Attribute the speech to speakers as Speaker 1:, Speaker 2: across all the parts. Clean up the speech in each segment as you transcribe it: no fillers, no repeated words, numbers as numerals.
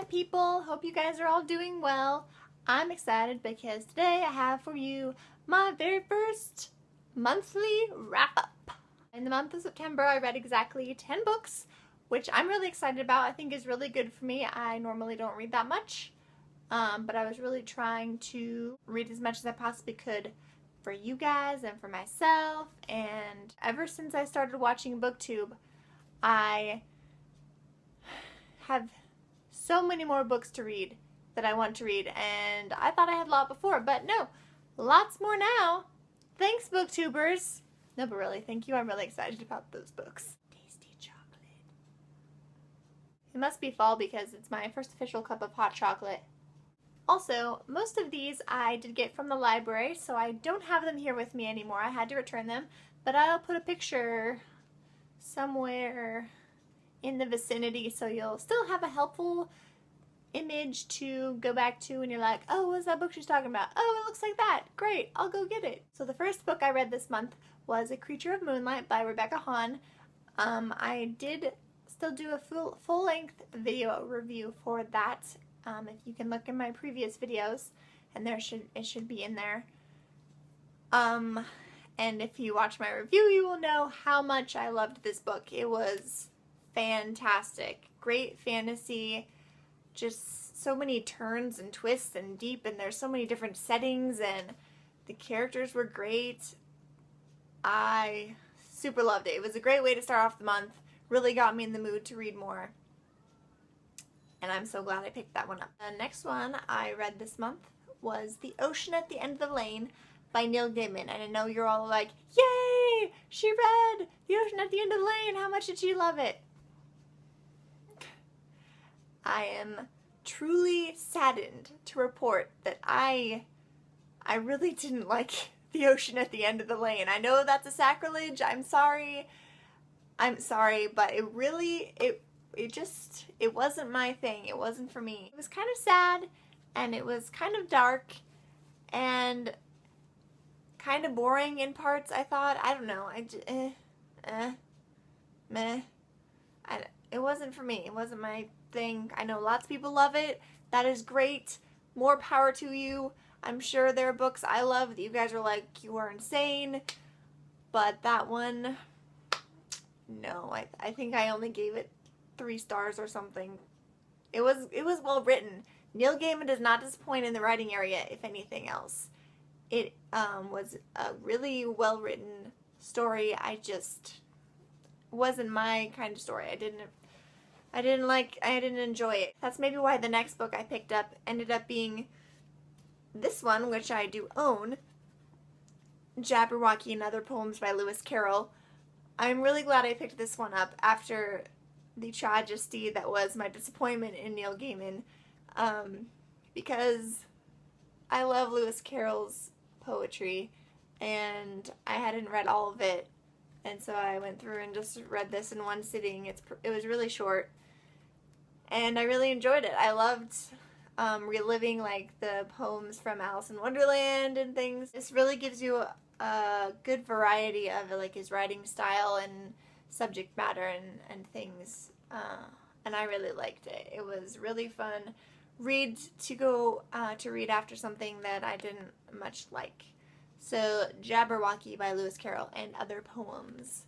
Speaker 1: internet people, hope you guys are all doing well. I'm excited because today I have for you my very first monthly wrap-up. In the month of September I read exactly 10 books, which I'm really excited about. I think is really good for me. I normally don't read that much, but I was really trying to read as much as I possibly could for you guys and for myself, and ever since I started watching BookTube, I have so many more books to read that I want to read, and I thought I had a lot before, but no, lots more now. Thanks, booktubers. No, but really, thank you. I'm really excited about those books. Tasty chocolate. It must be fall because it's my first official cup of hot chocolate. Also, most of these I did get from the library, so I don't have them here with me anymore. I had to return them, but I'll put a picture somewhere in the vicinity so you'll still have a helpful image to go back to when you're like, oh, what's that book she's talking about? Oh, it looks like that. Great, I'll go get it. So the first book I read this month was A Creature of Moonlight by Rebecca Hahn. I did still do a full-length video review for that. If you can look in my previous videos, and it should be in there. And if you watch my review, you will know how much I loved this book. It was fantastic. Great fantasy, just so many turns and twists and deep, and there's so many different settings, and the characters were great. I super loved it. It was a great way to start off the month. Really got me in the mood to read more. And I'm so glad I picked that one up. The next one I read this month was The Ocean at the End of the Lane by Neil Gaiman. And I know you're all like, yay! She read The Ocean at the End of the Lane! How much did she love it? I am truly saddened to report that I really didn't like The Ocean at the End of the Lane. I know that's a sacrilege. I'm sorry, but it wasn't my thing. It wasn't for me. It was kind of sad, and it was kind of dark, and kind of boring in parts, I thought. I don't know. It wasn't for me. It wasn't my thing. I know lots of people love it. That is great. More power to you. I'm sure there are books I love that you guys are like, you are insane. But that one, no. I think I only gave it 3 stars or something. It was well written. Neil Gaiman does not disappoint in the writing area, if anything else. It was a really well written story. I just wasn't my kind of story. I didn't enjoy it. That's maybe why the next book I picked up ended up being this one, which I do own, Jabberwocky and Other Poems by Lewis Carroll. I'm really glad I picked this one up after the tragedy that was my disappointment in Neil Gaiman, because I love Lewis Carroll's poetry, and I hadn't read all of it, and so I went through and just read this in one sitting. It was really short, and I really enjoyed it. I loved reliving like the poems from Alice in Wonderland and things. This really gives you a good variety of like his writing style and subject matter and things, and I really liked it. It was really fun read to read after something that I didn't much like. So Jabberwocky by Lewis Carroll and Other Poems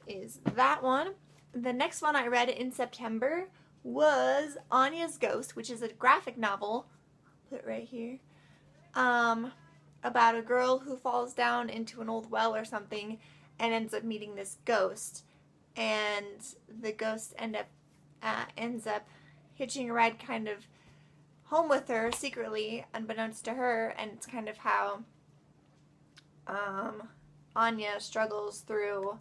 Speaker 1: is that one. The next one I read in September was Anya's Ghost, which is a graphic novel, put right here, about a girl who falls down into an old well or something and ends up meeting this ghost, and the ghost ends up hitching a ride kind of home with her secretly, unbeknownst to her, and it's kind of how Anya struggles through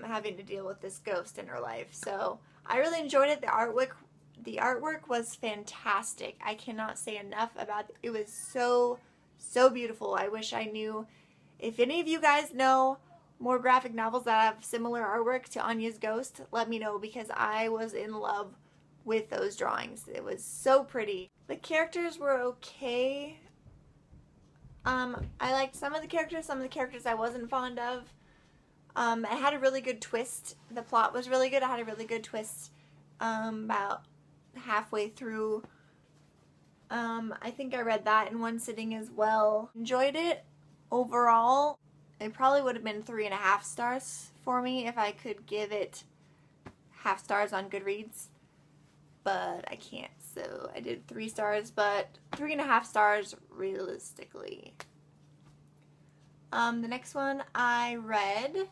Speaker 1: having to deal with this ghost in her life. So I really enjoyed it. The artwork was fantastic. I cannot say enough about it. It was so beautiful. I wish I knew. If any of you guys know more graphic novels that have similar artwork to Anya's Ghost, let me know, because I was in love with those drawings. It was so pretty. The characters were okay. I liked some of the characters I wasn't fond of. It had a really good twist. The plot was really good. It had a really good twist about halfway through. I think I read that in one sitting as well. Enjoyed it overall. It probably would have been 3.5 stars for me if I could give it half stars on Goodreads, but I can't, so I did 3 stars, but 3.5 stars realistically. The next one I read,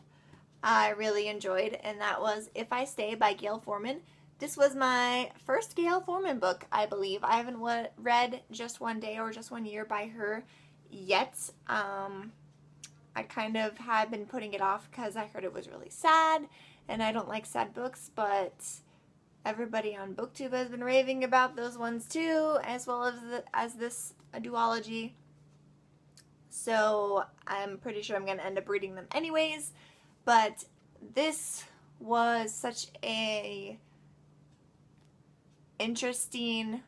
Speaker 1: I really enjoyed, and that was If I Stay by Gail Forman. This was my first Gail Forman book, I believe. I haven't read Just One Day or Just One Year by her yet. I kind of had been putting it off because I heard it was really sad, and I don't like sad books, but everybody on BookTube has been raving about those ones too, as well as this duology. So I'm pretty sure I'm going to end up reading them anyways, but this was such a interesting,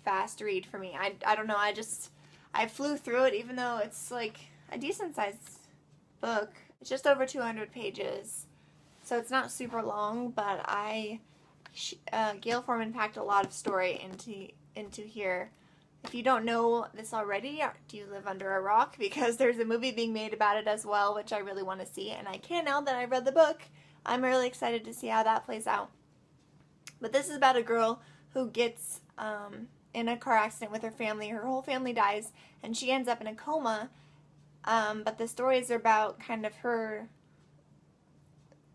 Speaker 1: fast read for me. I don't know, I flew through it, even though it's like a decent sized book. It's just over 200 pages, so it's not super long, but Gail Forman packed a lot of story into here. If you don't know this already, do you live under a rock? Because there's a movie being made about it as well, which I really want to see, and I can now that I read the book. I'm really excited to see how that plays out. But this is about a girl who gets in a car accident with her family. Her whole family dies, and she ends up in a coma. But the stories are about kind of her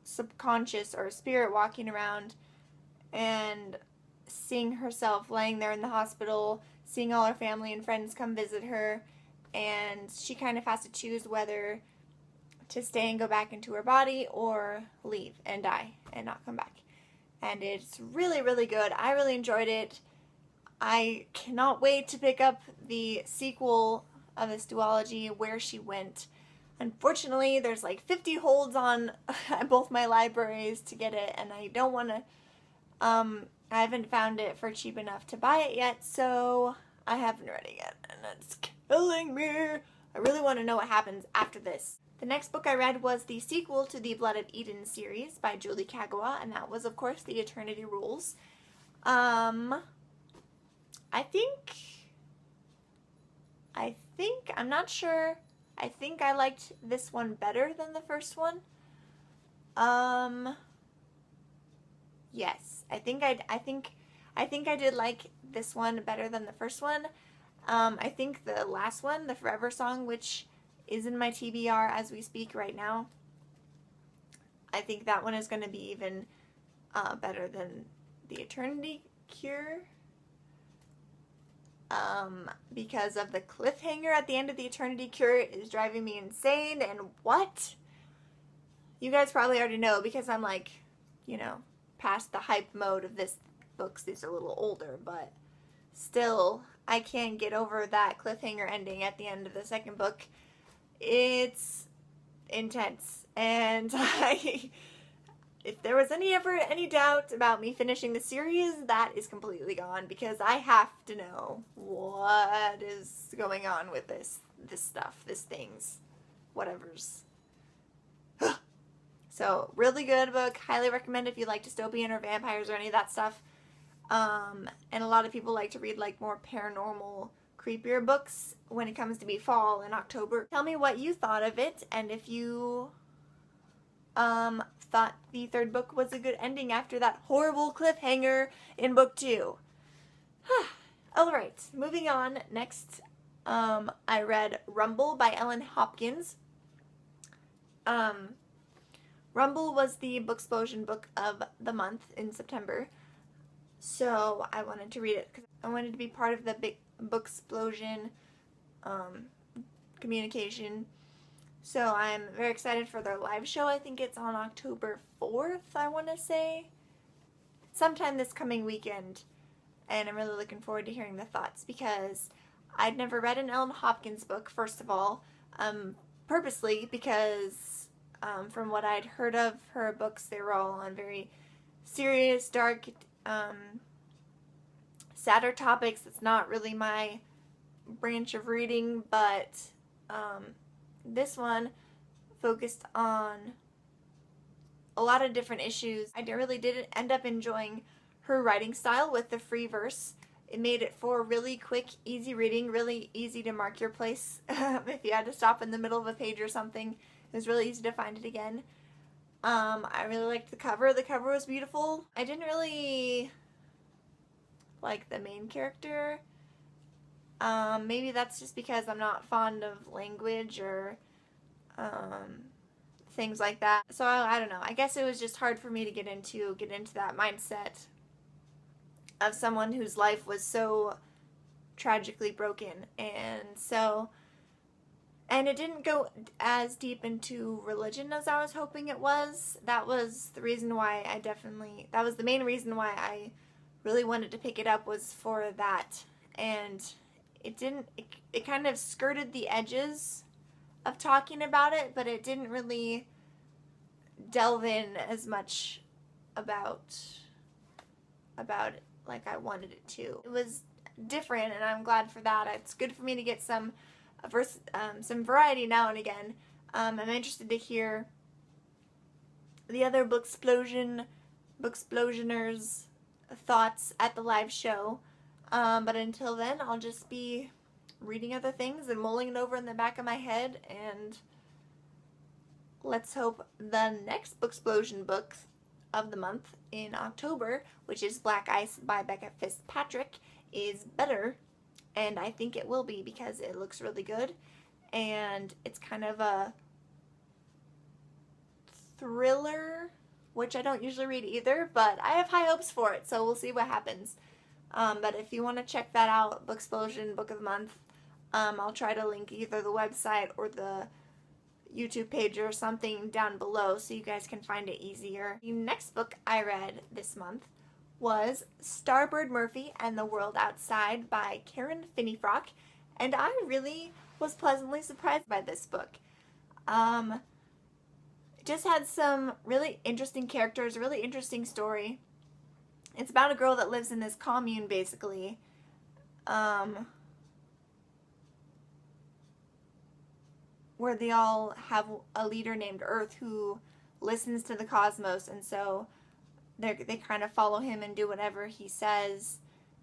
Speaker 1: subconscious or spirit walking around and seeing herself laying there in the hospital, seeing all her family and friends come visit her, and she kind of has to choose whether to stay and go back into her body or leave and die and not come back. And it's really, really good. I really enjoyed it. I cannot wait to pick up the sequel of this duology, Where She Went. Unfortunately, there's like 50 holds on both my libraries to get it, and I don't want to, I haven't found it for cheap enough to buy it yet, so I haven't read it yet, and it's killing me. I really want to know what happens after this. The next book I read was the sequel to the Blood of Eden series by Julie Kagawa, and that was, of course, The Eternity Rules. I'm not sure. I think I liked this one better than the first one. Yes, I think I did like this one better than the first one. I think the last one, the Forever Song, which is in my TBR as we speak right now, I think that one is going to be even better than The Eternity Cure. Because of the cliffhanger at the end of The Eternity Cure is driving me insane. And what? You guys probably already know because I'm like, you know, past the hype mode of this books. These are a little older, but still, I can't get over that cliffhanger ending at the end of the second book. It's intense, and if there was ever any doubt about me finishing the series, that is completely gone, because I have to know what is going on with this stuff, this things, whatever's. So, really good book. Highly recommend if you like dystopian or vampires or any of that stuff. And a lot of people like to read like more paranormal, creepier books when it comes to be fall in October. Tell me what you thought of it, and if you thought the third book was a good ending after that horrible cliffhanger in book 2. Alright, moving on. Next, I read Rumble by Ellen Hopkins. Rumble was the Booksplosion book of the month in September, so I wanted to read it because I wanted to be part of the big Booksplosion communication. So I'm very excited for their live show. I think it's on October 4th, I want to say. Sometime this coming weekend. And I'm really looking forward to hearing the thoughts, because I'd never read an Ellen Hopkins book, first of all, purposely, because from what I'd heard of her books, they were all on very serious, dark, sadder topics. It's not really my branch of reading, but this one focused on a lot of different issues. I really did end up enjoying her writing style with the free verse. It made it for really quick, easy reading, really easy to mark your place. If you had to stop in the middle of a page or something, it was really easy to find it again. I really liked the cover. The cover was beautiful. I didn't really like the main character. Maybe that's just because I'm not fond of language or things like that. So I don't know. I guess it was just hard for me to get into that mindset of someone whose life was so tragically broken. And it didn't go as deep into religion as I was hoping it was. That was the reason why that was the main reason why I really wanted to pick it up, was for that. And it kind of skirted the edges of talking about it, but it didn't really delve in as much about it like I wanted it to. It was different, and I'm glad for that. It's good for me to get some variety now and again. I'm interested to hear the other Booksplosioners' thoughts at the live show. But until then, I'll just be reading other things and mulling it over in the back of my head, and let's hope the next Booksplosion book of the month in October, which is Black Ice by Becca Fitzpatrick, is better. And I think it will be, because it looks really good, and it's kind of a thriller, which I don't usually read either, but I have high hopes for it, so we'll see what happens. But if you want to check that out, Booksplosion Book of the Month, I'll try to link either the website or the YouTube page or something down below so you guys can find it easier. The next book I read this month was Starbird Murphy and the World Outside by Karen Finneyfrock, and I really was pleasantly surprised by this book. It just had some really interesting characters, a really interesting story. It's about a girl that lives in this commune, basically, where they all have a leader named Earth who listens to the cosmos, and so they kind of follow him and do whatever he says,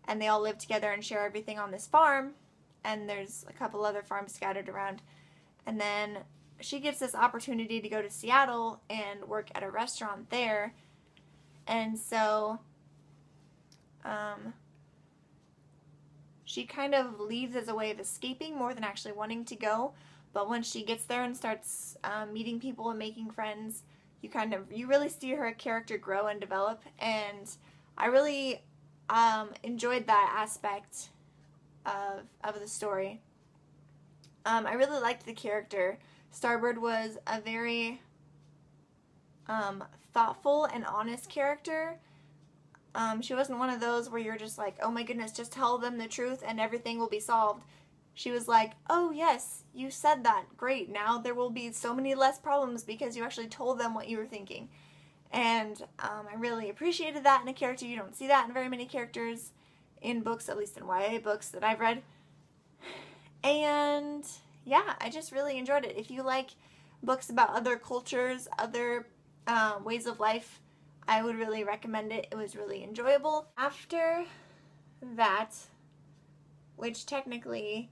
Speaker 1: and they all live together and share everything on this farm, and there's a couple other farms scattered around. And then she gets this opportunity to go to Seattle and work at a restaurant there, and so she kind of leaves as a way of escaping more than actually wanting to go. But when she gets there and starts meeting people and making friends, you really see her character grow and develop, and I really enjoyed that aspect of the story. I really liked the character. Starbird was a very thoughtful and honest character. She wasn't one of those where you're just like, oh my goodness, just tell them the truth and everything will be solved. She was like, oh yes, you said that, great, now there will be so many less problems because you actually told them what you were thinking. And I really appreciated that in a character. You don't see that in very many characters in books, at least in YA books that I've read. And yeah, I just really enjoyed it. If you like books about other cultures, other ways of life, I would really recommend it. It was really enjoyable. After that, which technically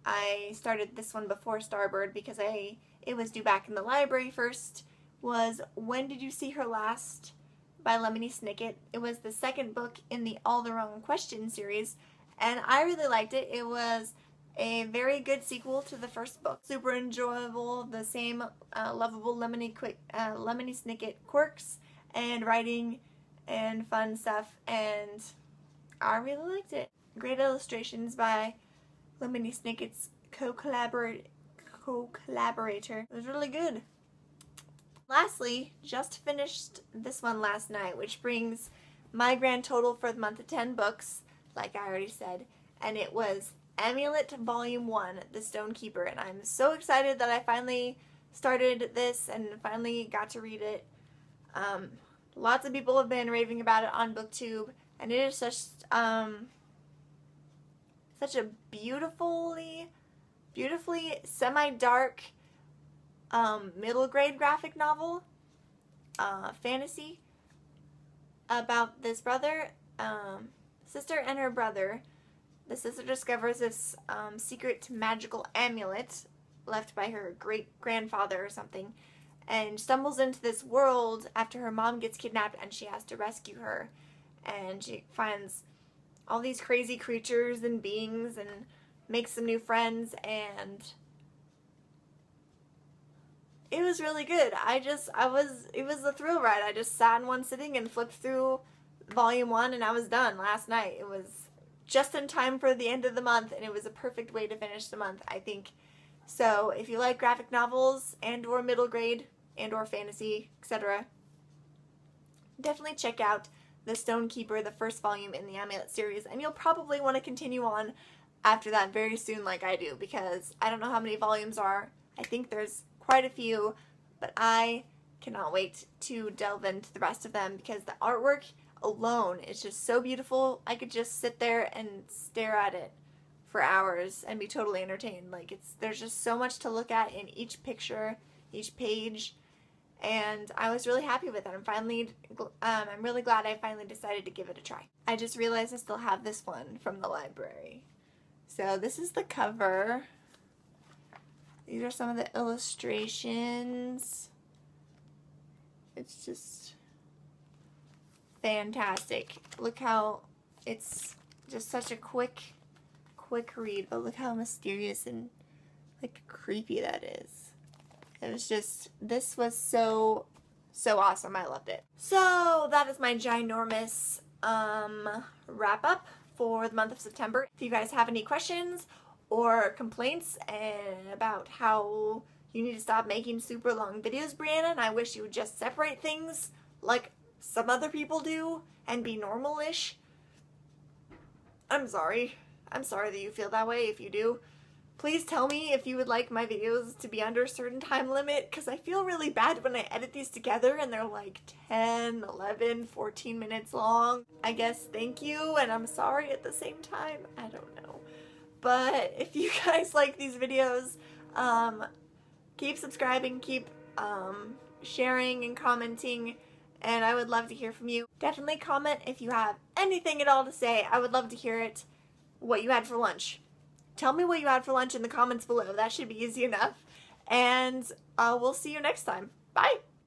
Speaker 1: I started this one before Starbird because it was due back in the library first, was When Did You See Her Last by Lemony Snicket. It was the second book in the All the Wrong Questions series, and I really liked it. It was a very good sequel to the first book. Super enjoyable, the same lovable Lemony Snicket quirks and writing and fun stuff, and I really liked it. Great illustrations by Lemony Snicket's co-collaborator. It was really good. Lastly, just finished this one last night, which brings my grand total for the month to 10 books, like I already said, and it was Amulet Volume 1, The Stonekeeper, and I'm so excited that I finally started this and finally got to read it. Lots of people have been raving about it on BookTube, and it is such a beautifully semi-dark middle grade graphic novel, fantasy. about this sister and her brother. The sister discovers this secret magical amulet left by her great-grandfather or something, and stumbles into this world after her mom gets kidnapped and she has to rescue her. And she finds all these crazy creatures and beings and makes some new friends, and it was really good. It was a thrill ride. I just sat in one sitting and flipped through volume 1 and I was done last night. It was just in time for the end of the month, and it was a perfect way to finish the month, I think. So if you like graphic novels and or middle grade and or fantasy, etc., definitely check out The Stone Keeper, the first volume in the Amulet series, and you'll probably want to continue on after that very soon like I do, because I don't know how many volumes are. I think there's quite a few, but I cannot wait to delve into the rest of them because the artwork alone is just so beautiful. I could just sit there and stare at it for hours and be totally entertained. Like, there's just so much to look at in each picture, each page, and I was really happy with it. I'm really glad I finally decided to give it a try. I just realized I still have this one from the library. So this is the cover. These are some of the illustrations. It's just fantastic. Look how it's just such a quick read, but look how mysterious and like creepy that is. It was just, this was so awesome. I loved it. So that is my ginormous wrap up for the month of September. If you guys have any questions or complaints about how you need to stop making super long videos, Brianna, and I wish you would just separate things like some other people do and be normal-ish, I'm sorry. I'm sorry that you feel that way if you do. Please tell me if you would like my videos to be under a certain time limit, because I feel really bad when I edit these together and they're like 10, 11, 14 minutes long. I guess thank you, and I'm sorry at the same time. I don't know. But if you guys like these videos, keep subscribing, keep sharing and commenting, and I would love to hear from you. Definitely comment if you have anything at all to say. I would love to hear it. What you had for lunch. Tell me what you had for lunch in the comments below. That should be easy enough. And we'll see you next time. Bye!